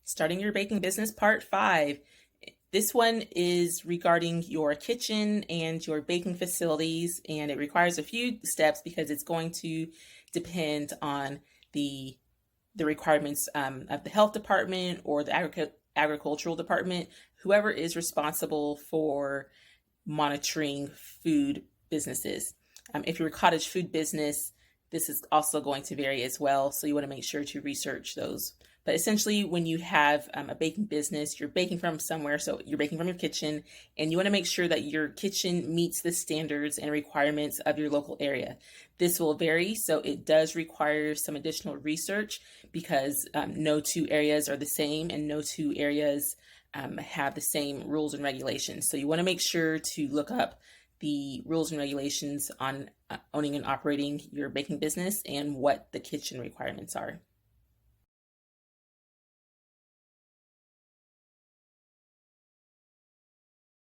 Starting your baking business part 5. This one is regarding your kitchen and your baking facilities, and it requires a few steps because it's going to depend on the requirements of the health department or the agricultural department, whoever is responsible for monitoring food businesses. If you're a cottage food business, this is also going to vary as well, so you want to make sure to research those. But essentially, when you have a baking business, you're baking from somewhere, so you're baking from your kitchen, and you want to make sure that your kitchen meets the standards and requirements of your local area. This will vary, so it does require some additional research because no two areas are the same and no two areas have the same rules and regulations. So you want to make sure to look up the rules and regulations on owning and operating your baking business and what the kitchen requirements are.